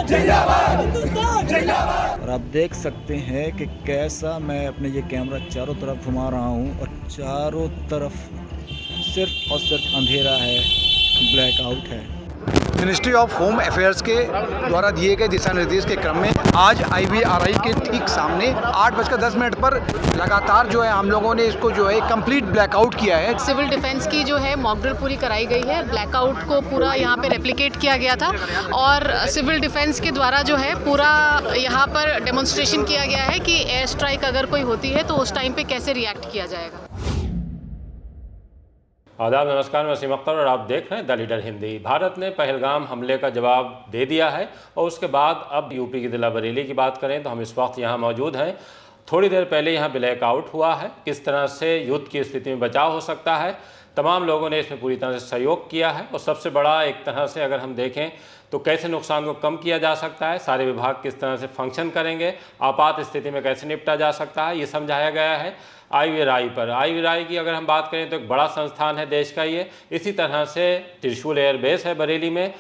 और आप देख सकते हैं कि कैसा मैं अपने ये कैमरा चारों तरफ घुमा रहा हूँ और चारों तरफ सिर्फ और सिर्फ अंधेरा है, ब्लैकआउट है। मिनिस्ट्री ऑफ होम अफेयर्स के द्वारा दिए गए दिशा निर्देश के क्रम में आज IVRI के ठीक सामने 8:10 पर लगातार जो है हम लोगों ने इसको जो है कंप्लीट ब्लैकआउट किया है। सिविल डिफेंस की जो है मॉक ड्रिल पूरी कराई गई है, ब्लैकआउट को पूरा यहाँ पे रेप्लिकेट किया गया था और सिविल डिफेंस के द्वारा जो है पूरा यहाँ पर डेमोन्स्ट्रेशन किया गया है कि एयर स्ट्राइक अगर कोई होती है तो उस टाइम पे कैसे रिएक्ट किया जाएगा। आदाब, नमस्कार, मैं वसीम अख्तर और आप देख रहे हैं द लीडर हिंदी। भारत ने पहलगाम हमले का जवाब दे दिया है और उसके बाद अब यूपी की जिला बरेली की बात करें तो हम इस वक्त यहाँ मौजूद हैं। थोड़ी देर पहले यहाँ ब्लैकआउट हुआ है। किस तरह से युद्ध की स्थिति में बचाव हो सकता है, तमाम लोगों ने इसमें पूरी तरह से सहयोग किया है और सबसे बड़ा एक तरह से अगर हम देखें तो कैसे नुकसान को कम किया जा सकता है, सारे विभाग किस तरह से फंक्शन करेंगे, आपात स्थिति में कैसे निपटा जा सकता है, ये समझाया गया है IVRI पर। IVRI की अगर हम बात करें तो एक बड़ा संस्थान है देश का ये। इसी तरह से त्रिशूल एयरबेस है बरेली में,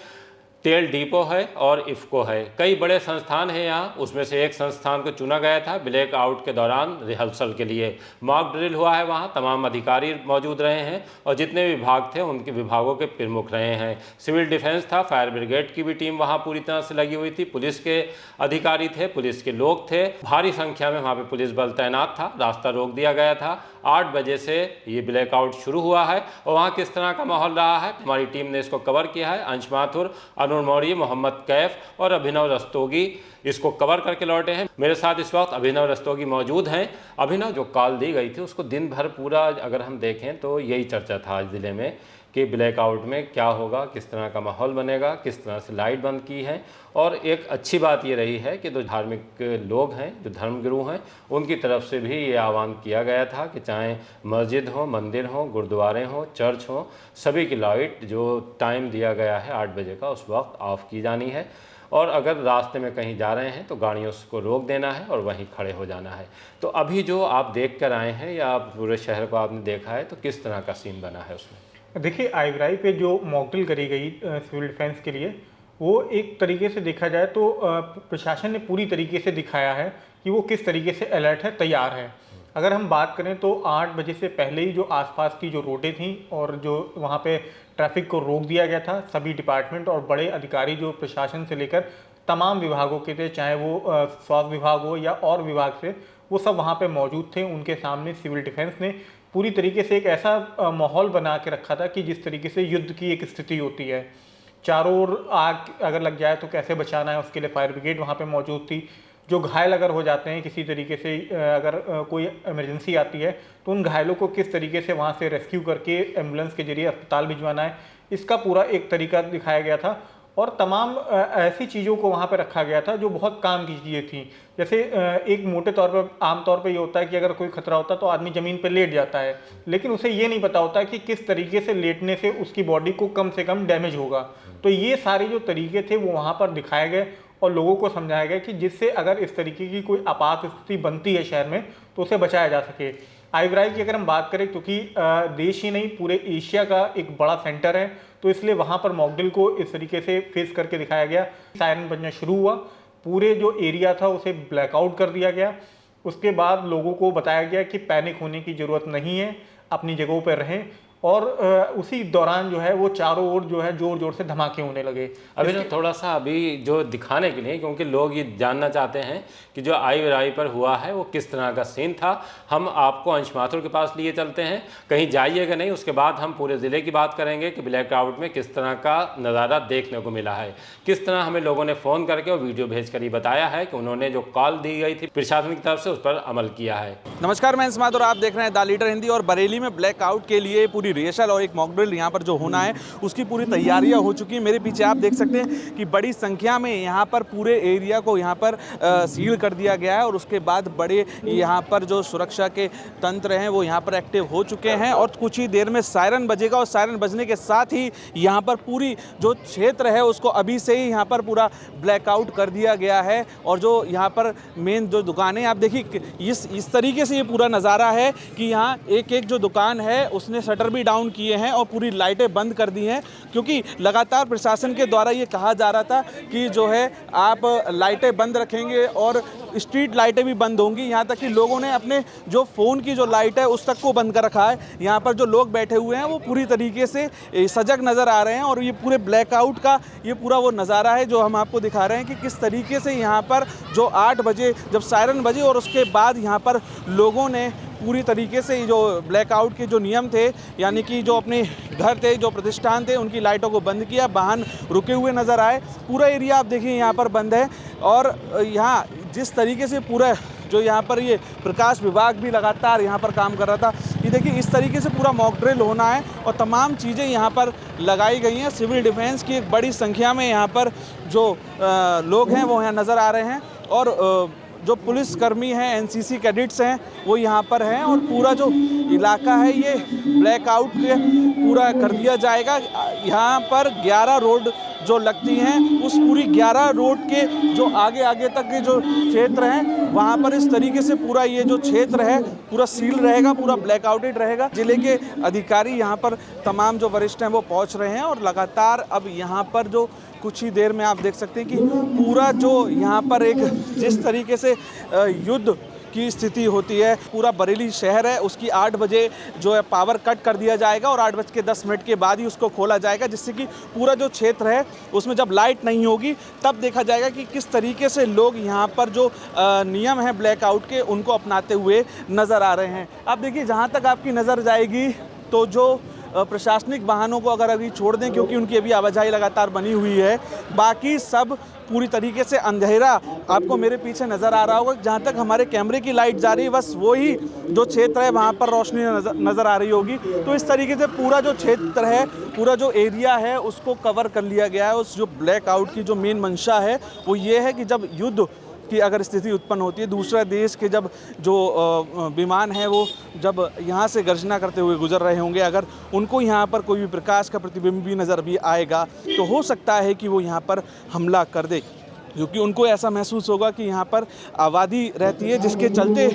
तेल डिपो है और इफ़को है। कई बड़े संस्थान हैं यहाँ, उसमें से एक संस्थान को चुना गया था ब्लैकआउट के दौरान रिहर्सल के लिए। मॉक ड्रिल हुआ है, वहाँ तमाम अधिकारी मौजूद रहे हैं और जितने विभाग थे उनके विभागों के प्रमुख रहे हैं। सिविल डिफेंस था, फायर ब्रिगेड की भी टीम वहाँ पूरी तरह से लगी हुई थी, पुलिस के अधिकारी थे, पुलिस के लोग थे, भारी संख्या में वहाँ पर पुलिस बल तैनात था। रास्ता रोक दिया गया था। 8 बजे से ये ब्लैकआउट शुरू हुआ है और वहाँ किस तरह का माहौल रहा है हमारी टीम ने इसको कवर किया है। अंश माथुर, अरुण मौर्य, मोहम्मद कैफ और अभिनव रस्तोगी इसको कवर करके लौटे हैं। मेरे साथ इस वक्त अभिनव रस्तोगी मौजूद हैं। अभिनव, जो कॉल दी गई थी उसको दिन भर पूरा अगर हम देखें तो यही चर्चा था आज ज़िले में कि ब्लैकआउट में क्या होगा, किस तरह का माहौल बनेगा, किस तरह से लाइट बंद की है। और एक अच्छी बात ये रही है कि जो धार्मिक लोग हैं, जो धर्मगुरु हैं, उनकी तरफ से भी ये आह्वान किया गया था कि चाहे मस्जिद हो, मंदिर हो, गुरुद्वारे हो, चर्च हो, सभी की लाइट जो टाइम दिया गया है 8 बजे का उस वक्त ऑफ़ की जानी है और अगर रास्ते में कहीं जा रहे हैं तो गाड़ियों को रोक देना है और वहीं खड़े हो जाना है। तो अभी जो आप देख कर आए हैं या पूरे शहर को आपने देखा है तो किस तरह का सीन बना है उसमें? देखिए, IVRI पे जो मॉक ड्रिल करी गई सिविल डिफेंस के लिए, वो एक तरीके से देखा जाए तो प्रशासन ने पूरी तरीके से दिखाया है कि वो किस तरीके से अलर्ट है, तैयार है। अगर हम बात करें तो 8 बजे से पहले ही जो आसपास की जो रोडें थीं और जो वहाँ पे ट्रैफिक को रोक दिया गया था, सभी डिपार्टमेंट और बड़े अधिकारी जो प्रशासन से लेकर तमाम विभागों के थे, चाहे वो स्वास्थ्य विभाग हो या और विभाग से, वो सब वहाँ पे मौजूद थे। उनके सामने सिविल डिफेंस ने पूरी तरीके से एक ऐसा माहौल बना के रखा था कि जिस तरीके से युद्ध की एक स्थिति होती है, चारों ओर आग अगर लग जाए तो कैसे बचाना है, उसके लिए फायर ब्रिगेड वहाँ पे मौजूद थी। जो घायल अगर हो जाते हैं किसी तरीके से, अगर कोई इमरजेंसी आती है तो उन घायलों को किस तरीके से वहाँ से रेस्क्यू करके एम्बुलेंस के जरिए अस्पताल भिजवाना है, इसका पूरा एक तरीका दिखाया गया था। और तमाम ऐसी चीज़ों को वहाँ पर रखा गया था जो बहुत काम की चीज़ें थी। जैसे एक मोटे तौर पर आम तौर पर ये होता है कि अगर कोई खतरा होता है तो आदमी ज़मीन पर लेट जाता है, लेकिन उसे ये नहीं पता होता कि किस तरीके से लेटने से उसकी बॉडी को कम से कम डैमेज होगा। तो ये सारे जो तरीके थे वो वहाँ पर दिखाए गए और लोगों को समझाया गया कि जिससे अगर इस तरीके की कोई आपात स्थिति बनती है शहर में तो उसे बचाया जा सके। IVRI की अगर हम बात करें, क्योंकि देश ही नहीं पूरे एशिया का एक बड़ा सेंटर है, तो इसलिए वहाँ पर मॉक ड्रिल को इस तरीके से फेस करके दिखाया गया। सायरन बजना शुरू हुआ, पूरे जो एरिया था उसे ब्लैकआउट कर दिया गया। उसके बाद लोगों को बताया गया कि पैनिक होने की ज़रूरत नहीं है, अपनी जगहों पर रहें। और उसी दौरान जो है वो चारों ओर जो है जोर जोर से धमाके होने लगे। अभी ना थोड़ा सा अभी जो दिखाने के लिए, क्योंकि लोग ये जानना चाहते हैं कि जो IVRI पर हुआ है वो किस तरह का सीन था, हम आपको अंश माथुर के पास लिए चलते हैं। कहीं जाइएगा नहीं, उसके बाद हम पूरे ज़िले की बात करेंगे कि ब्लैकआउट में किस तरह का नज़ारा देखने को मिला है, किस तरह हमें लोगों ने फ़ोन करके और वीडियो भेज कर ही बताया है कि उन्होंने जो कॉल दी गई थी प्रशासन की तरफ से उस पर अमल किया है। नमस्कार, मैं अंश माथुर, आप देख रहे हैं द लीडर हिंदी। और बरेली में ब्लैकआउट के लिए पूरी रिहर्सल और एक मॉक ड्रिल यहाँ पर जो होना है उसकी पूरी तैयारियां हो चुकी हैं। मेरे पीछे आप देख सकते हैं कि बड़ी संख्या में यहाँ पर पूरे एरिया को यहाँ पर सील कर दिया गया है और उसके बाद बड़े यहाँ पर जो सुरक्षा के तंत्र हैं वो यहाँ पर एक्टिव हो चुके हैं और कुछ ही देर में सायरन बजेगा और सायरन बजने के साथ ही यहाँ पर पूरी जो क्षेत्र है उसको अभी से ही यहाँ पर पूरा ब्लैकआउट कर दिया गया है। और जो यहाँ पर मेन जो दुकानें आप देखिए इस तरीके से ये पूरा नज़ारा है कि यहाँ एक एक जो दुकान है उसने शटर भी भी डाउन किए हैं और पूरी लाइटें बंद कर दी हैं, क्योंकि लगातार प्रशासन के द्वारा ये कहा जा रहा था कि जो है आप लाइटें बंद रखेंगे और स्ट्रीट लाइटें भी बंद होंगी। यहाँ तक कि लोगों ने अपने जो फ़ोन की जो लाइट है उस तक को बंद कर रखा है। यहाँ पर जो लोग बैठे हुए हैं वो पूरी तरीके से सजग नज़र आ रहे हैं और ये पूरे ब्लैकआउट का ये पूरा वो नज़ारा है जो हम आपको दिखा रहे हैं कि किस तरीके से यहाँ पर जो 8 बजे जब सायरन बजे और उसके बाद यहाँ पर लोगों ने पूरी तरीके से जो ब्लैकआउट के जो नियम थे, यानी कि जो अपने घर थे, जो प्रतिष्ठान थे, उनकी लाइटों को बंद किया, वाहन रुके हुए नज़र आए। पूरा एरिया आप देखिए यहाँ पर बंद है और यहाँ जिस तरीके से पूरा जो यहाँ पर ये प्रकाश विभाग भी लगातार यहाँ पर काम कर रहा था, ये देखिए इस तरीके से पूरा मॉक ड्रिल होना है और तमाम चीज़ें यहाँ पर लगाई गई हैं। सिविल डिफेंस की एक बड़ी संख्या में यहाँ पर जो लोग हैं वो यहाँ नज़र आ रहे हैं और जो पुलिसकर्मी हैं, एनसीसी कैडेट्स हैं, वो यहाँ पर हैं और पूरा जो इलाका है ये ब्लैकआउट के पूरा कर दिया जाएगा। यहाँ पर 11 रोड जो लगती हैं उस पूरी 11 रोड के जो आगे आगे तक के जो क्षेत्र हैं वहाँ पर इस तरीके से पूरा ये जो क्षेत्र है पूरा सील रहेगा, पूरा ब्लैकआउटेड रहेगा। जिले के अधिकारी यहाँ पर तमाम जो वरिष्ठ हैं वो पहुँच रहे हैं और लगातार अब यहाँ पर जो कुछ ही देर में आप देख सकते हैं कि पूरा जो यहाँ पर एक जिस तरीके से युद्ध की स्थिति होती है, पूरा बरेली शहर है उसकी 8 बजे जो है पावर कट कर दिया जाएगा और 8:10 के बाद ही उसको खोला जाएगा, जिससे कि पूरा जो क्षेत्र है उसमें जब लाइट नहीं होगी तब देखा जाएगा कि किस तरीके से लोग यहाँ पर जो नियम है ब्लैकआउट के उनको अपनाते हुए नज़र आ रहे हैं। अब देखिए जहाँ तक आपकी नज़र जाएगी तो जो प्रशासनिक वाहनों को अगर अभी छोड़ दें, क्योंकि उनकी अभी आवाजाही लगातार बनी हुई है, बाकी सब पूरी तरीके से अंधेरा आपको मेरे पीछे नज़र आ रहा होगा। जहाँ तक हमारे कैमरे की लाइट जा रही है बस वही जो क्षेत्र है वहाँ पर रोशनी नज़र आ रही होगी। तो इस तरीके से पूरा जो क्षेत्र है, पूरा जो एरिया है उसको कवर कर लिया गया है। उस जो ब्लैकआउट की जो मेन मंशा है वो ये है कि जब युद्ध कि अगर स्थिति उत्पन्न होती है, दूसरे देश के जब जो विमान है वो जब यहाँ से गर्जना करते हुए गुजर रहे होंगे, अगर उनको यहाँ पर कोई भी प्रकाश का प्रतिबिंब भी नज़र भी आएगा तो हो सकता है कि वो यहाँ पर हमला कर दे, क्योंकि उनको ऐसा महसूस होगा कि यहाँ पर आबादी रहती है, जिसके चलते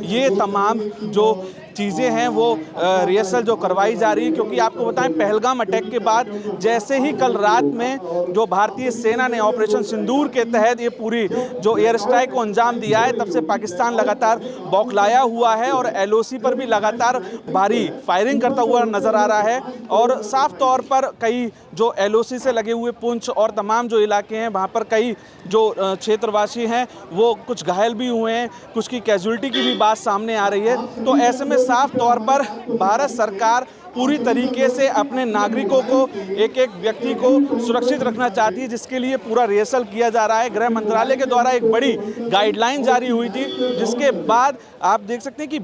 ये तमाम जो चीज़ें हैं वो रिहर्सल जो करवाई जा रही है। क्योंकि आपको बताएं पहलगाम अटैक के बाद जैसे ही कल रात में जो भारतीय सेना ने ऑपरेशन सिंदूर के तहत ये पूरी जो एयर स्ट्राइक को अंजाम दिया है, तब से पाकिस्तान लगातार बौखलाया हुआ है और एलओसी पर भी लगातार भारी फायरिंग करता हुआ नज़र आ रहा है। और साफ तौर पर कई जो एलओसी से लगे हुए पुंछ और तमाम जो इलाके हैं वहाँ पर कई जो क्षेत्रवासी हैं वो कुछ घायल भी हुए हैं, कुछ की कैजुअलिटी की भी बात सामने आ रही है। तो ऐसे में साफ तौर पर भारत सरकार पूरी तरीके से अपने नागरिकों को एक एक व्यक्ति को सुरक्षित रखना चाहती है, जिसके लिए पूरा रिहर्सल किया जा रहा है। गृह मंत्रालय के द्वारा एक बड़ी गाइडलाइन जारी हुई थी, जिसके बाद आप देख सकते हैं कि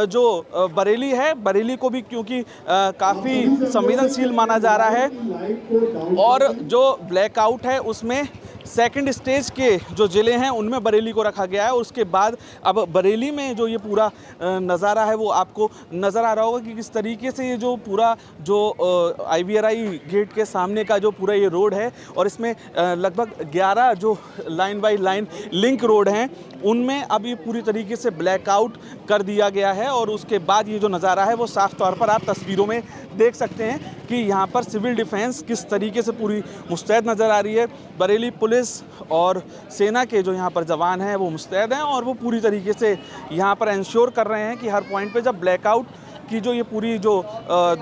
जो बरेली है, बरेली को भी क्योंकि काफ़ी संवेदनशील माना जा रहा है और जो ब्लैकआउट है उसमें सेकंड स्टेज के जो ज़िले हैं उनमें बरेली को रखा गया है। उसके बाद अब बरेली में जो ये पूरा नज़ारा है वो आपको नज़र आ रहा होगा कि किस तरीके से ये जो पूरा जो IVRI गेट के सामने का जो पूरा ये रोड है और इसमें लगभग 11 जो line by line link road हैं उनमें अब ये पूरी तरीके से ब्लैकआउट कर दिया गया है। और उसके बाद ये जो नज़ारा है वो साफ़ तौर पर आप तस्वीरों में देख सकते हैं कि यहाँ पर सिविल डिफेंस किस तरीके से पूरी मुस्तैद नज़र आ रही है। बरेली पुलिस और सेना के जो यहाँ पर जवान हैं वो मुस्तैद हैं और वो पूरी तरीके से यहाँ पर इंश्योर कर रहे हैं कि हर पॉइंट पे जब ब्लैकआउट की जो ये पूरी जो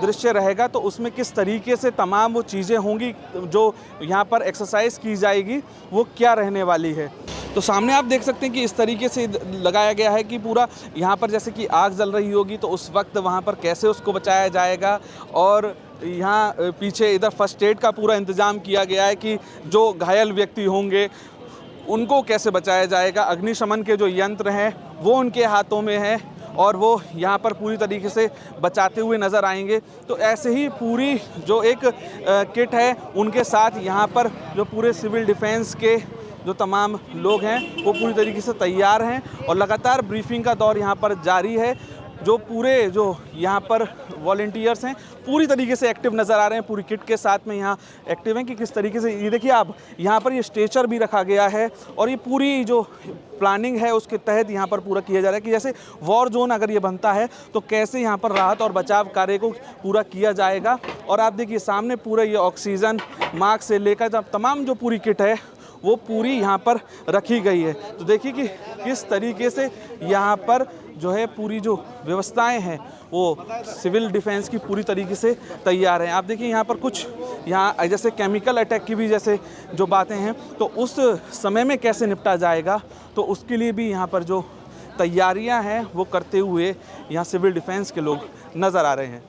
दृश्य रहेगा तो उसमें किस तरीके से तमाम वो चीज़ें होंगी जो यहाँ पर एक्सरसाइज की जाएगी वो क्या रहने वाली है। तो सामने आप देख सकते हैं कि इस तरीके से लगाया गया है कि पूरा यहाँ पर जैसे कि आग जल रही होगी तो उस वक्त वहाँ पर कैसे उसको बचाया जाएगा। और यहाँ पीछे इधर फर्स्ट एड का पूरा इंतज़ाम किया गया है कि जो घायल व्यक्ति होंगे उनको कैसे बचाया जाएगा। अग्निशमन के जो यंत्र हैं वो उनके हाथों में हैं और वो यहाँ पर पूरी तरीके से बचाते हुए नज़र आएंगे। तो ऐसे ही पूरी जो एक किट है उनके साथ यहाँ पर जो पूरे सिविल डिफेंस के जो तमाम लोग हैं वो पूरी तरीके से तैयार हैं और लगातार ब्रीफिंग का दौर यहाँ पर जारी है। जो पूरे जो यहाँ पर वॉलंटियर्स हैं पूरी तरीके से एक्टिव नज़र आ रहे हैं, पूरी किट के साथ में यहाँ एक्टिव हैं कि किस तरीके से। ये देखिए आप, यहाँ पर ये स्ट्रेचर भी रखा गया है और ये पूरी जो प्लानिंग है उसके तहत यहाँ पर पूरा किया जा रहा है कि जैसे वॉर जोन अगर ये बनता है तो कैसे यहाँ पर राहत और बचाव कार्य को पूरा किया जाएगा। और आप देखिए सामने पूरा ये ऑक्सीजन मास्क से लेकर तमाम जो पूरी किट है वो पूरी यहाँ पर रखी गई है। तो देखिए कि किस तरीके से यहाँ पर जो है पूरी जो व्यवस्थाएं हैं वो सिविल डिफेंस की पूरी तरीके से तैयार हैं। आप देखिए यहाँ पर कुछ यहाँ जैसे केमिकल अटैक की भी जैसे जो बातें हैं तो उस समय में कैसे निपटा जाएगा, तो उसके लिए भी यहाँ पर जो तैयारियाँ हैं वो करते हुए यहाँ सिविल डिफेंस के लोग नज़र आ रहे हैं।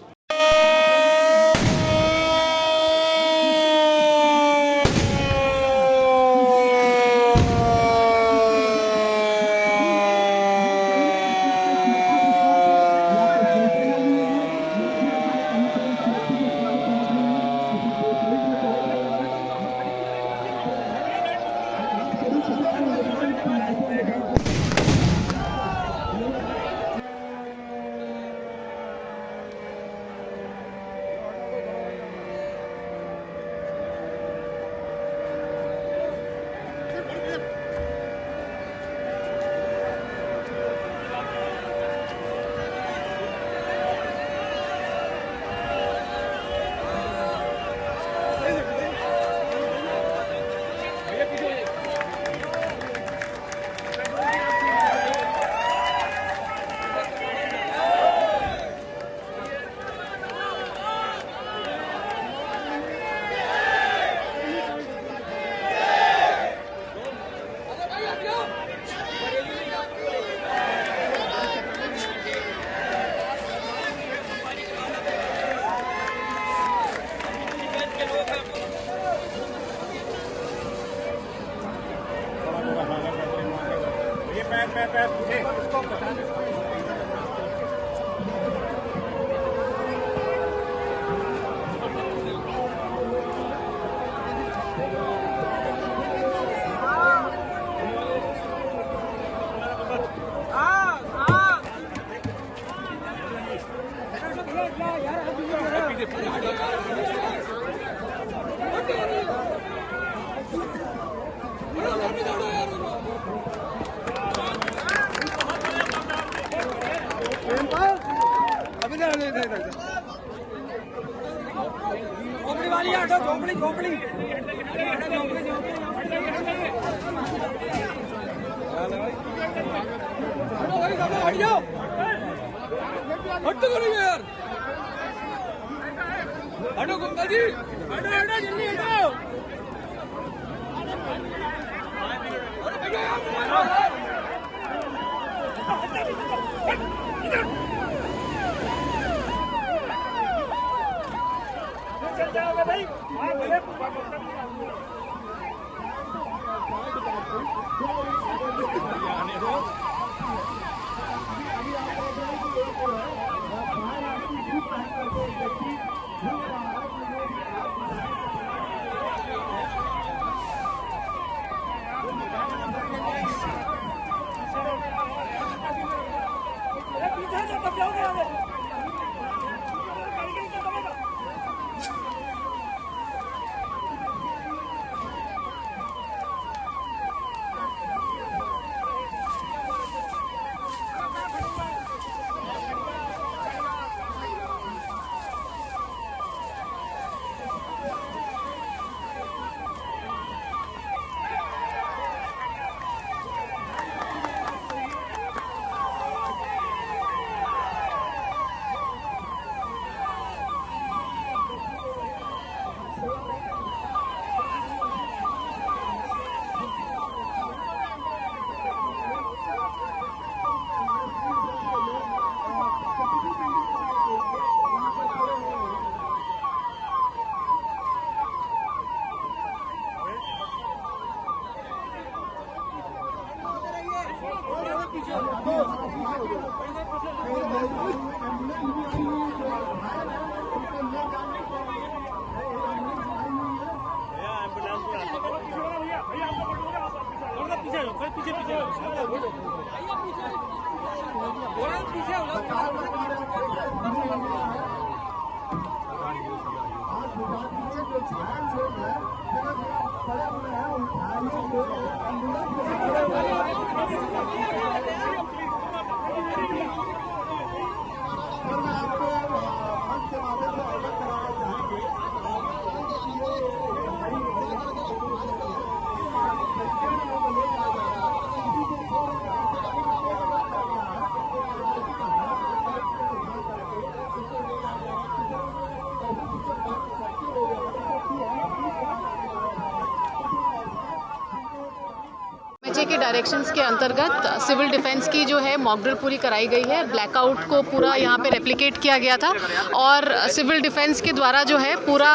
एमएचए के डायरेक्शंस के अंतर्गत सिविल डिफेंस की जो है मॉक ड्रिल पूरी कराई गई है। ब्लैकआउट को पूरा यहाँ पे रेप्लिकेट किया गया था और सिविल डिफेंस के द्वारा जो है पूरा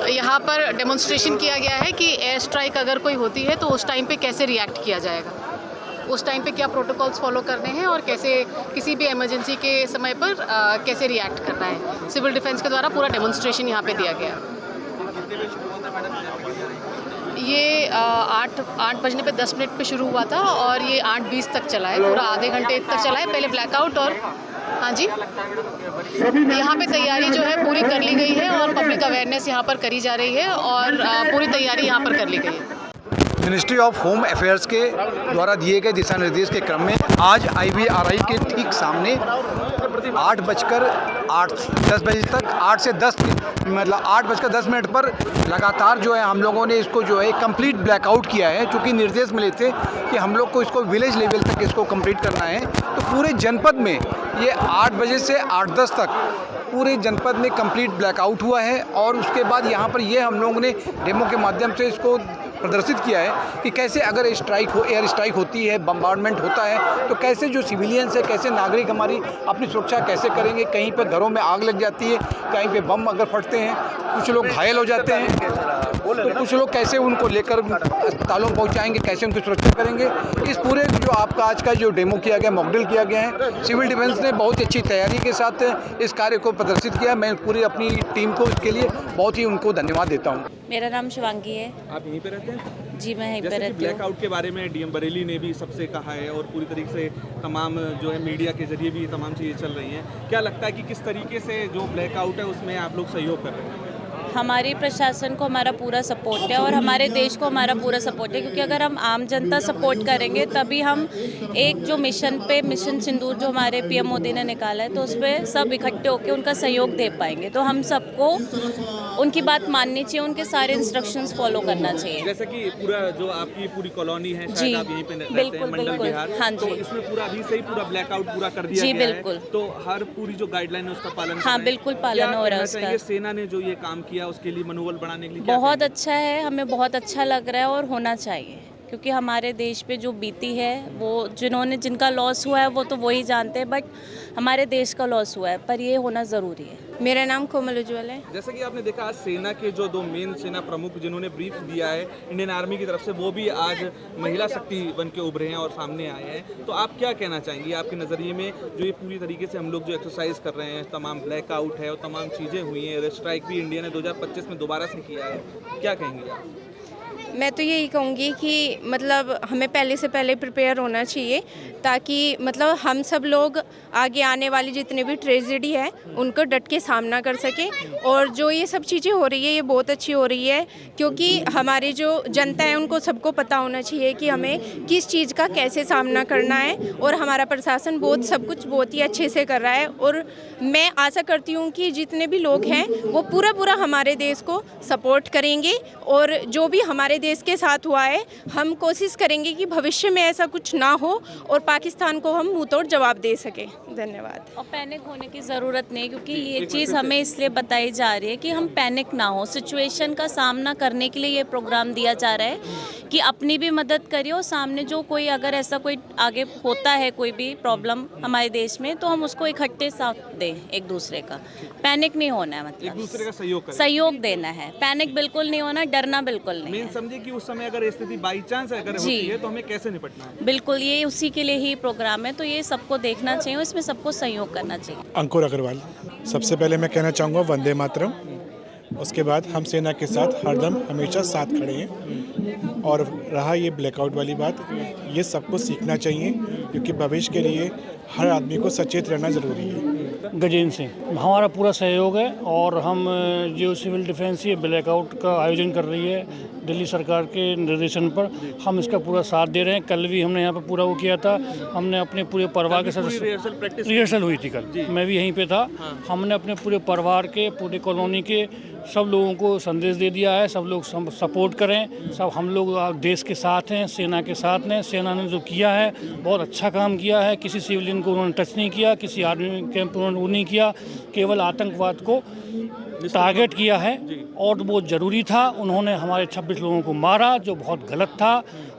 यहाँ पर डेमोन्स्ट्रेशन किया गया है कि एयर स्ट्राइक अगर कोई होती है तो उस टाइम पे कैसे रिएक्ट किया जाएगा, उस टाइम पे क्या प्रोटोकॉल्स फॉलो करने हैं और कैसे किसी भी इमरजेंसी के समय पर कैसे रिएक्ट करना है। सिविल डिफेंस के द्वारा पूरा डेमोन्स्ट्रेशन यहाँ पे दिया गया। ये 8 बजने पे 10 मिनट पे शुरू हुआ था और ये 8:20 तक चला है, पूरा आधे घंटे तक चला है। पहले ब्लैकआउट और हाँ जी, यहाँ पे तैयारी जो है पूरी कर ली गई है और पब्लिक अवेयरनेस यहाँ पर करी जा रही है और पूरी तैयारी यहाँ पर कर ली गई है। मिनिस्ट्री ऑफ होम अफेयर्स के द्वारा दिए गए दिशा निर्देश के क्रम में आज IVRI के ठीक सामने 8:10 बजे तक 8 से 10 मतलब 8:10 पर लगातार जो है हम लोगों ने इसको जो है कंप्लीट ब्लैकआउट किया है। चूँकि निर्देश मिले थे कि हम लोग को इसको विलेज लेवल तक इसको कंप्लीट करना है, तो पूरे जनपद में ये 8 बजे से 8:10 तक पूरे जनपद में कंप्लीट ब्लैकआउट हुआ है। और उसके बाद यहाँ पर ये हम लोगों ने डेमो के माध्यम से इसको प्रदर्शित किया है कि कैसे अगर एयर स्ट्राइक होती है, बम्बार्डमेंट होता है, तो कैसे जो सिविलियंस है, कैसे नागरिक हमारी अपनी सुरक्षा कैसे करेंगे। कहीं पे घरों में आग लग जाती है, कहीं पे बम अगर फटते हैं, कुछ लोग घायल हो जाते हैं, तो कुछ लोग कैसे उनको लेकर अस्पतालों पहुंचाएंगे, कैसे उनकी सुरक्षा करेंगे। इस पूरे जो आपका आज का जो डेमो किया गया, मॉक ड्रिल किया गया है, सिविल डिफेंस ने बहुत अच्छी तैयारी के साथ इस कार्य को प्रदर्शित किया। मैं पूरी अपनी टीम को इसके लिए बहुत ही उनको धन्यवाद देता हूँ। मेरा नाम शिवांगी है। आप यहीं पे रहते हैं? जी, मैं यहीं पे जैसे कि रहती हूँ। ब्लैकआउट के बारे में डीएम बरेली ने भी सबसे कहा है और पूरी तरीके से तमाम जो है मीडिया के जरिए भी तमाम चीज़ें चल रही हैं। क्या लगता है कि किस तरीके से जो ब्लैकआउट है उसमें आप लोग सहयोग कर रहे हैं? हमारे प्रशासन को हमारा पूरा सपोर्ट है और हमारे देश को हमारा पूरा सपोर्ट है, क्योंकि अगर हम आम जनता सपोर्ट करेंगे तभी हम एक जो मिशन सिंदूर जो हमारे पीएम मोदी ने निकाला है, तो उस पर सब इकट्ठे होकर उनका सहयोग दे पाएंगे। तो हम सबको उनकी बात माननी चाहिए, उनके सारे इंस्ट्रक्शंस फॉलो करना चाहिए। जैसे कि पूरा जो आपकी पूरी कॉलोनी है, जी, शायद आप यहीं पे रहते हैं, बिल्कुल, मंडल बिल्कुल। बिहार, हाँ तो जी। इसमें पूरा अभी से ही पूरा ब्लैकआउट पूरा कर दिया जी, गया बिल्कुल। है, तो हर पूरी जो गाइडलाइन है उसका पालन हाँ, बिल्कुल पालन हो रहा है उसका। सेना ने जो ये काम किया उसके लिए मनोबल बढ़ाने के लिए बहुत अच्छा है, हमें बहुत अच्छा लग रहा है और होना चाहिए, क्योंकि हमारे देश पे जो बीती है वो जिनका लॉस हुआ है वो तो वही जानते हैं, बट हमारे देश का लॉस हुआ है, पर ये होना ज़रूरी है। मेरा नाम कोमल उज्ज्वल है। जैसे कि आपने देखा आज सेना के जो 2 मेन सेना प्रमुख जिन्होंने ब्रीफ दिया है इंडियन आर्मी की तरफ से, वो भी आज महिला शक्ति बन के उभरे हैं और सामने आए हैं। तो आप क्या कहना चाहेंगी आपके नज़रिए में, जो ये पूरी तरीके से हम लोग जो एक्सरसाइज कर रहे हैं, तमाम ब्लैकआउट है और तमाम चीज़ें हुई हैं, एयर स्ट्राइक भी इंडिया ने 2025 में दोबारा से किया है, क्या कहेंगे आप? मैं तो यही कहूँगी कि मतलब हमें पहले से पहले प्रिपेयर होना चाहिए, ताकि मतलब हम सब लोग आगे आने वाली जितने भी ट्रेजेडी है उनको डट के सामना कर सकें। और जो ये सब चीज़ें हो रही है ये बहुत अच्छी हो रही है, क्योंकि हमारी जो जनता है उनको सबको पता होना चाहिए कि हमें किस चीज़ का कैसे सामना करना है। और हमारा प्रशासन सब कुछ बहुत ही अच्छे से कर रहा है। और मैं आशा करती हूँ कि जितने भी लोग हैं वो पूरा हमारे देश को सपोर्ट करेंगे, और जो भी हमारे देश के साथ हुआ है हम कोशिश करेंगे कि भविष्य में ऐसा कुछ ना हो और पाकिस्तान को हम मुंहतोड़ जवाब दे सकें। धन्यवाद। और पैनिक होने की ज़रूरत नहीं, क्योंकि ये चीज़ हमें इसलिए बताई जा रही है कि हम पैनिक ना हो। सिचुएशन का सामना करने के लिए ये प्रोग्राम दिया जा रहा है कि अपनी भी मदद करिए और सामने जो कोई अगर ऐसा कोई आगे होता है कोई भी प्रॉब्लम हमारे देश में, तो हम उसको इकट्ठे साथ दें एक दूसरे का। पैनिक नहीं होना है, मतलब एक दूसरे का सहयोग देना है। पैनिक बिल्कुल नहीं होना, डरना बिल्कुल नहीं मेन है। समझे कि उस समय अगर स्थिति बाई चांस अगर होती है तो हमें कैसे निपटना है। बिल्कुल, ये उसी के लिए ही प्रोग्राम है, तो ये सबको देखना चाहिए, इसमें सबको सहयोग करना चाहिए। अंकुर अग्रवाल। सबसे पहले मैं कहना चाहूँगा वंदे मातरम। उसके बाद हम सेना के साथ हरदम हमेशा साथ खड़े हैं। और रहा ये ब्लैकआउट वाली बात, ये सबको सीखना चाहिए क्योंकि भविष्य के लिए हर आदमी को सचेत रहना ज़रूरी है। गजेंद्र सिंह, हमारा पूरा सहयोग है और हम जो सिविल डिफेंस ये ब्लैकआउट का आयोजन कर रही है दिल्ली सरकार के निर्देशन पर, हम इसका पूरा साथ दे रहे हैं। कल भी हमने यहाँ पर पूरा वो किया था, हमने अपने पूरे परिवार के साथ रिहर्सल हुई थी कल, मैं भी यहीं पे था। हमने अपने पूरे परिवार के, पूरे कॉलोनी के सब लोगों को संदेश दे दिया है, सब लोग सपोर्ट करें, सब हम लोग देश के साथ हैं, सेना के साथ हैं। सेना ने जो किया है बहुत अच्छा काम किया है, किसी सिविलियन को उन्होंने टच नहीं किया, किसी आर्मी कैंप उन्होंने वो नहीं किया, केवल आतंकवाद को टारगेट किया है और बहुत ज़रूरी था। उन्होंने हमारे 26 लोगों को मारा जो बहुत गलत था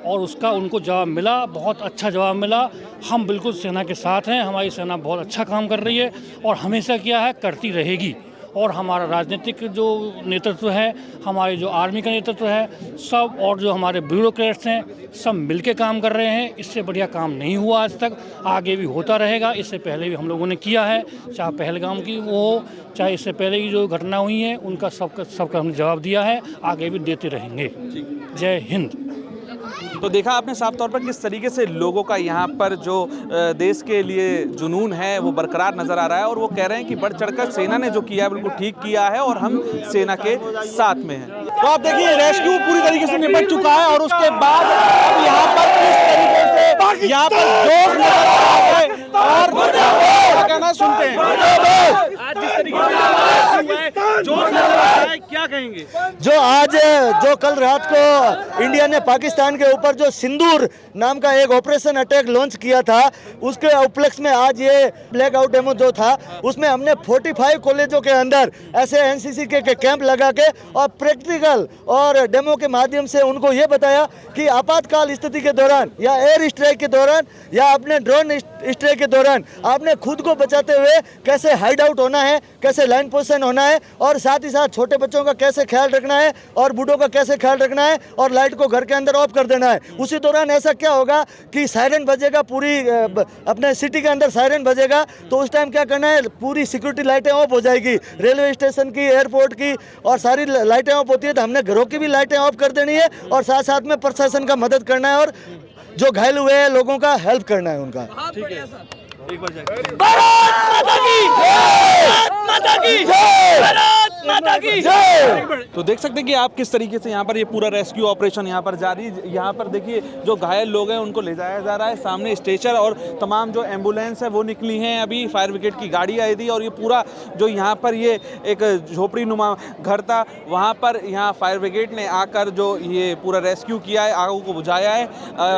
और उसका उनको जवाब मिला, बहुत अच्छा जवाब मिला। हम बिल्कुल सेना के साथ हैं, हमारी सेना बहुत अच्छा काम कर रही है और हमेशा किया है, करती रहेगी। और हमारा राजनीतिक जो नेतृत्व है, हमारे जो आर्मी का नेतृत्व है, सब और जो हमारे ब्यूरोक्रेट्स हैं, सब मिलके काम कर रहे हैं। इससे बढ़िया काम नहीं हुआ आज तक, आगे भी होता रहेगा। इससे पहले भी हम लोगों ने किया है, चाहे पहलगाम की वो हो, चाहे इससे पहले की जो घटना हुई है उनका सबका हमने जवाब दिया है, आगे भी देते रहेंगे। जय हिंद। तो देखा आपने साफ तौर पर किस तरीके से लोगों का यहाँ पर जो देश के लिए जुनून है वो बरकरार नज़र आ रहा है और वो कह रहे हैं कि बढ़ चढ़कर सेना ने जो किया है बिल्कुल ठीक किया है और हम सेना के साथ में हैं। तो आप देखिए रेस्क्यू पूरी तरीके से निपट चुका है और उसके बाद अब यहाँ पर किस तरीके से यहाँ पर जोश नजर आ रहा है और क्या कहना सुनते हैं। आज जिस तरीके से जोश नजर आ रहा है, क्या कहेंगे? जो कल रात को इंडिया ने पाकिस्तान के ऊपर जो सिंदूर नाम का एक ऑपरेशन अटैक लॉन्च किया था, उसके उपलक्ष्य में आज ये ब्लैकआउट डेमो जो था उसमें हमने 45 कॉलेजों के अंदर ऐसे एनसीसी के कैंप लगा के और प्रैक्टिकल और डेमो के माध्यम से उनको ये बताया कि आपातकाल स्थिति के दौरान या एयर स्ट्राइक के दौरान या अपने ड्रोन स्ट्राइक के दौरान आपने खुद को बचाते हुए कैसे हाइड आउट होना है, कैसे लाइन पोजीशन होना है और साथ ही साथ छोटे बच्चों का कैसे ख्याल रखना है और बूढ़ों का कैसे ख्याल रखना है और लाइट को घर के अंदर ऑफ कर देना है। उसी दौरान ऐसा क्या होगा कि सायरन बजेगा, पूरी अपने सिटी के अंदर सायरन बजेगा, तो उस टाइम क्या करना है, पूरी सिक्योरिटी लाइटें ऑफ हो जाएगी, रेलवे स्टेशन की, एयरपोर्ट की और सारी लाइटें ऑफ होती है, तो हमने घरों की भी लाइटें ऑफ कर देनी है और साथ साथ में प्रशासन का मदद करना है और जो घायल हुए हैं लोगों का हेल्प करना है उनका। ठीक है, एक बार जाएं। तो देख सकते हैं कि आप किस तरीके से यहाँ पर ये पूरा रेस्क्यू ऑपरेशन यहाँ पर जारी। यहाँ पर देखिए जो घायल लोग हैं उनको ले जाया जा रहा है, सामने स्ट्रेचर और तमाम जो एम्बुलेंस है वो निकली हैं, अभी फायर ब्रिगेड की गाड़ी आई थी और ये पूरा जो यहाँ पर ये एक झोपड़ी नुमा घर था वहाँ पर यहाँ फायर ब्रिगेड ने आकर जो ये पूरा रेस्क्यू किया है, आग को बुझाया है।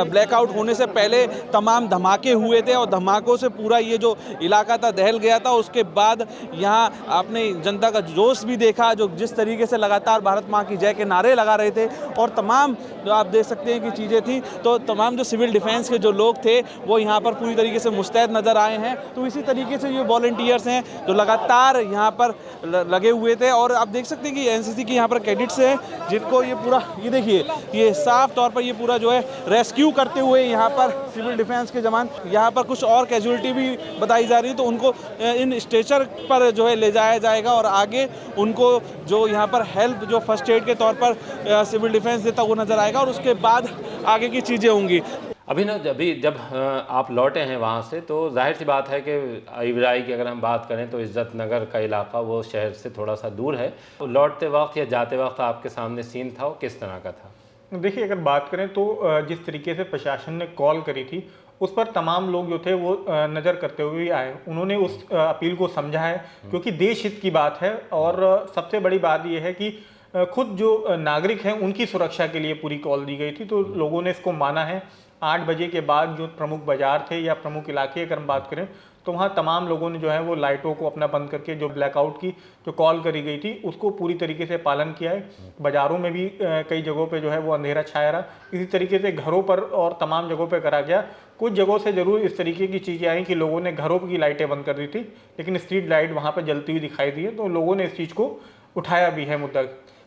ब्लैकआउट होने से पहले तमाम धमाके हुए थे और धमाकों से पूरा ये जो इलाका था दहल गया था। उसके बाद यहाँ आपने जनता का जोश भी देखा, जो जिस तरीके से लगातार भारत माँ की जय के नारे लगा रहे थे और तमाम जो आप देख सकते हैं कि चीज़ें थी, तो तमाम जो सिविल डिफेंस के जो लोग थे वो यहाँ पर पूरी तरीके से मुस्तैद नज़र आए हैं। तो इसी तरीके से ये वॉलंटियर्स हैं जो लगातार यहाँ पर लगे हुए थे और आप देख सकते हैं कि एनसीसी के यहाँ पर कैडेट्स हैं जिनको ये पूरा ये देखिए ये साफ तौर पर ये पूरा जो है रेस्क्यू करते हुए यहाँ पर सिविल डिफेंस के जवान, यहाँ पर कुछ और कैजुअलिटी भी बताई जा रही है, तो उनको इन स्ट्रेचर पर जो है ले जाया जाएगा और आगे उनको जो यहाँ पर हेल्प जो फर्स्ट एड के तौर पर सिविल डिफेंस देता वो नज़र आएगा और उसके बाद आगे की चीज़ें होंगी। अभी जब आप लौटे हैं वहाँ से तो जाहिर सी बात है कि आईवीआई की अगर हम बात करें तो इज्जत नगर का इलाका वो शहर से थोड़ा सा दूर है, तो लौटते वक्त या जाते वक्त आपके सामने सीन था वो किस तरह का था? देखिए, अगर बात करें तो जिस तरीके से प्रशासन ने कॉल करी थी उस पर तमाम लोग जो थे वो नज़र करते हुए आए, उन्होंने उस अपील को समझा है क्योंकि देश हित की बात है और सबसे बड़ी बात यह है कि खुद जो नागरिक हैं उनकी सुरक्षा के लिए पूरी कॉल दी गई थी, तो लोगों ने इसको माना है। 8 बजे के बाद जो प्रमुख बाज़ार थे या प्रमुख इलाके अगर हम बात करें तो वहाँ तमाम लोगों ने जो है वो लाइटों को अपना बंद करके जो ब्लैकआउट की जो कॉल करी गई थी उसको पूरी तरीके से पालन किया है। बाज़ारों में भी कई जगहों पे जो है वो अंधेरा छाया रहा, इसी तरीके से घरों पर और तमाम जगहों पे करा गया। कुछ जगहों से ज़रूर इस तरीके की चीज़ें आई कि लोगों ने घरों की लाइटें बंद कर दी थी, लेकिन स्ट्रीट लाइट वहाँ पर जलती हुई दिखाई दी है, तो लोगों ने इस चीज़ को उठाया भी है मुद्दा।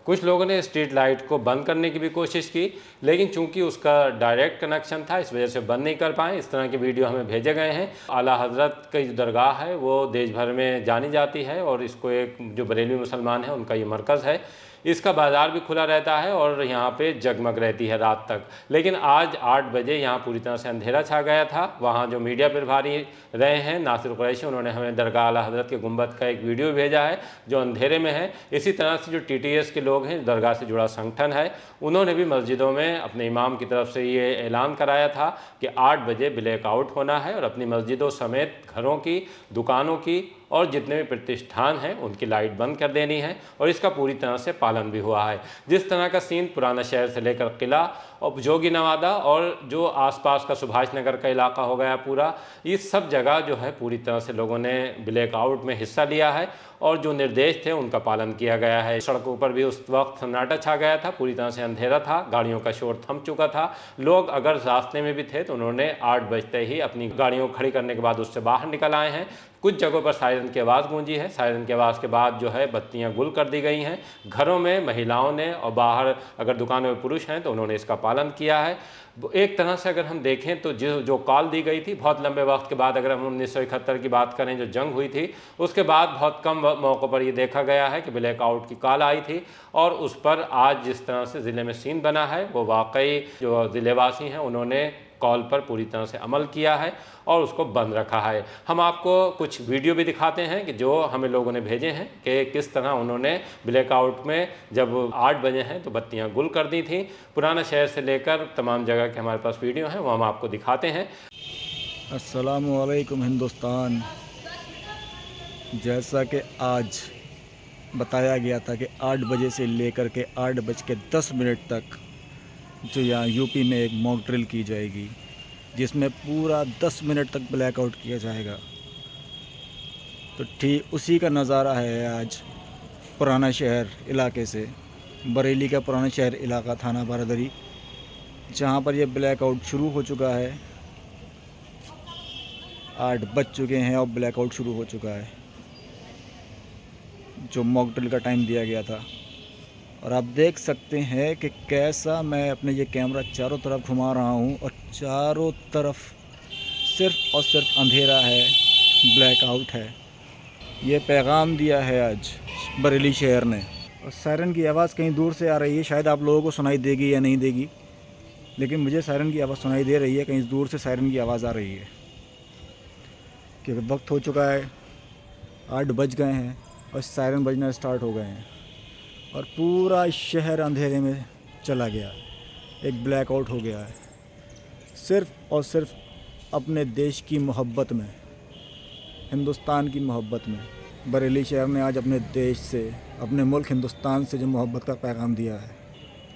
कुछ लोगों ने स्ट्रीट लाइट को बंद करने की भी कोशिश की, लेकिन चूंकि उसका डायरेक्ट कनेक्शन था इस वजह से बंद नहीं कर पाए। इस तरह के वीडियो हमें भेजे गए हैं। आला हज़रत की जो दरगाह है वो देश भर में जानी जाती है और इसको एक जो बरेलवी मुसलमान है उनका ये मरकज़ है। इसका बाज़ार भी खुला रहता है और यहाँ पे जगमग रहती है रात तक। लेकिन आज 8 बजे यहाँ पूरी तरह से अंधेरा छा गया था। वहाँ जो मीडिया प्रभारी रहे हैं नासिर कुरैशी, उन्होंने हमें दरगाह आला हज़रत के गुंबद का एक वीडियो भेजा है जो अंधेरे में है। इसी तरह से जो TTS के लोग हैं, दरगाह से जुड़ा संगठन है, उन्होंने भी मस्जिदों में अपने इमाम की तरफ से ये ऐलान कराया था कि 8 बजे ब्लैकआउट होना है और अपनी मस्जिदों समेत घरों की, दुकानों की और जितने भी प्रतिष्ठान हैं उनकी लाइट बंद कर देनी है और इसका पूरी तरह से पालन भी हुआ है। जिस तरह का सीन पुराना शहर से लेकर किला और जोगी नवादा और जो आसपास का सुभाष नगर का इलाका हो गया पूरा, इस सब जगह जो है पूरी तरह से लोगों ने ब्लैकआउट में हिस्सा लिया है और जो निर्देश थे उनका पालन किया गया है। सड़कों पर भी उस वक्त सन्नाटा छा गया था, पूरी तरह से अंधेरा था, गाड़ियों का शोर थम चुका था। लोग अगर रास्ते में भी थे तो उन्होंने 8 बजते ही अपनी गाड़ियों को खड़ी करने के बाद उससे बाहर निकल आए हैं। कुछ जगहों पर सायरन की आवाज़ गूंजी है। सायरन की आवाज़ के बाद जो है बत्तियां गुल कर दी गई हैं। घरों में महिलाओं ने और बाहर अगर दुकानों में पुरुष हैं तो उन्होंने इसका पालन किया है। एक तरह से अगर हम देखें तो जो कॉल दी गई थी बहुत लंबे वक्त के बाद, अगर हम 1971 की बात करें जो जंग हुई थी उसके बाद बहुत कम मौक़ों पर ये देखा गया है कि ब्लैकआउट की कॉल आई थी और उस पर आज जिस तरह से ज़िले में सीन बना है वो वाकई जो ज़िलेवासी हैं उन्होंने कॉल पर पूरी तरह से अमल किया है और उसको बंद रखा है। हम आपको कुछ वीडियो भी दिखाते हैं कि जो हमें लोगों ने भेजे हैं कि किस तरह उन्होंने ब्लैकआउट में जब 8 बजे हैं तो बत्तियां गुल कर दी थी। पुराना शहर से लेकर तमाम जगह के हमारे पास वीडियो हैं, वो हम आपको दिखाते हैं। अस्सलामु अलैकुम हिंदुस्तान। जैसा कि आज बताया गया था कि 8 बजे से लेकर के 8:10 तक जो यहाँ यूपी में एक मॉक ड्रिल की जाएगी जिसमें पूरा 10 मिनट तक ब्लैकआउट किया जाएगा, तो ठीक उसी का नज़ारा है आज पुराना शहर इलाके से, बरेली का पुराना शहर इलाका थाना बारादरी, जहाँ पर यह ब्लैकआउट शुरू हो चुका है। 8 बज चुके हैं और ब्लैकआउट शुरू हो चुका है जो मॉक ड्रिल का टाइम दिया गया था। और आप देख सकते हैं कि कैसा मैं अपने ये कैमरा चारों तरफ घुमा रहा हूँ और चारों तरफ सिर्फ़ और सिर्फ अंधेरा है, ब्लैकआउट है। ये पैगाम दिया है आज बरेली शहर ने। और सायरन की आवाज़ कहीं दूर से आ रही है, शायद आप लोगों को सुनाई देगी या नहीं देगी, लेकिन मुझे सायरन की आवाज़ सुनाई दे रही है। कहीं दूर से सायरन की आवाज़ आ रही है क्योंकि वक्त हो चुका है, 8 बज गए हैं और सायरन बजना स्टार्ट हो गए हैं और पूरा शहर अंधेरे में चला गया, एक ब्लैकआउट हो गया है। सिर्फ़ और सिर्फ अपने देश की मोहब्बत में, हिंदुस्तान की मोहब्बत में बरेली शहर ने आज अपने देश से, अपने मुल्क हिंदुस्तान से जो मोहब्बत का पैगाम दिया है।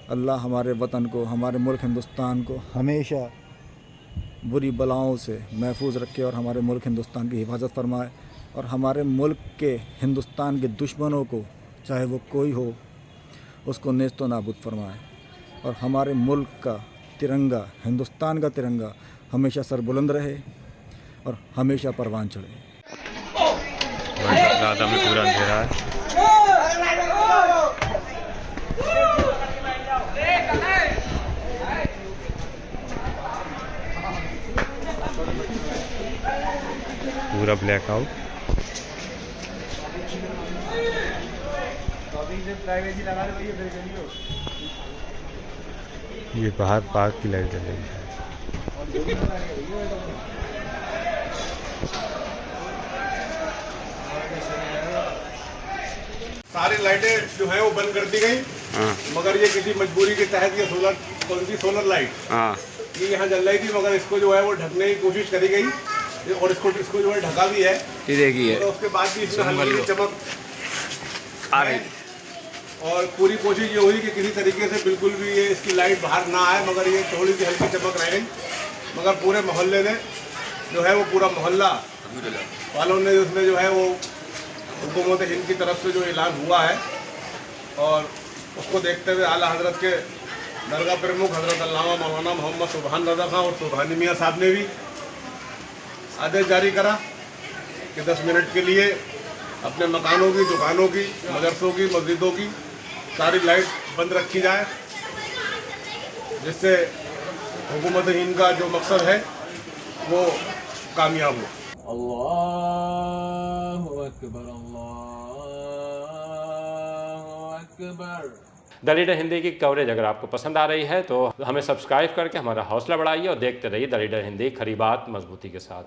अल्लाह हमारे वतन को, हमारे मुल्क हिंदुस्तान को हमेशा बुरी बलाओं से महफूज रखे और हमारे मुल्क हिंदुस्तान की हिफाजत फरमाए और हमारे मुल्क के, हिंदुस्तान के दुश्मनों को, चाहे वो कोई हो, उसको नेस्तो नाबूद फरमाए और हमारे मुल्क का तिरंगा, हिंदुस्तान का तिरंगा हमेशा सरबुलंद रहे और हमेशा परवान चढ़े। ज़्यादा में पूरा अंधेरा है। पूरा ब्लैकआउट। ये बाहर पार्क की लाइट जल रही है। सारी लाइटें जो है वो बंद कर दी गई, मगर ये किसी मजबूरी के तहत ये सोलर लाइट ये यहाँ जल रही थी, मगर इसको जो है वो ढकने की कोशिश करी गई और इसको जो है ढका भी है, तो उसके बाद भी इसमें हल्की चमक आ रही और पूरी कोशिश ये हुई कि किसी तरीके से बिल्कुल भी ये इसकी लाइट बाहर ना आए, मगर ये थोड़ी सी हल्की चमक रह गई। मगर पूरे मोहल्ले ने जो है वो पूरा मोहल्ला वालों ने उसमें जो है वो हुकूमत हिंद की तरफ से जो ऐलान हुआ है और उसको देखते हुए आला हज़रत के दरगाह प्रमुख हज़रत अल्लामा मौलाना मोहम्मद सुबहान रज़ा खां और सुबहानी मियाँ साहब ने भी आदेश जारी करा कि 10 मिनट के लिए अपने मकानों की, दुकानों की, मदरसों की, मस्जिदों की सारी लाइट बंद रखी जाए, जिससे हुकूमत हिंद का जो मकसद है वो कामयाब हो। अल्लाहु अकबर, अल्लाहु अकबर। द लीडर हिंदी की कवरेज अगर आपको पसंद आ रही है तो हमें सब्सक्राइब करके हमारा हौसला बढ़ाइए और देखते रहिए द लीडर हिंदी, खरी बात मजबूती के साथ।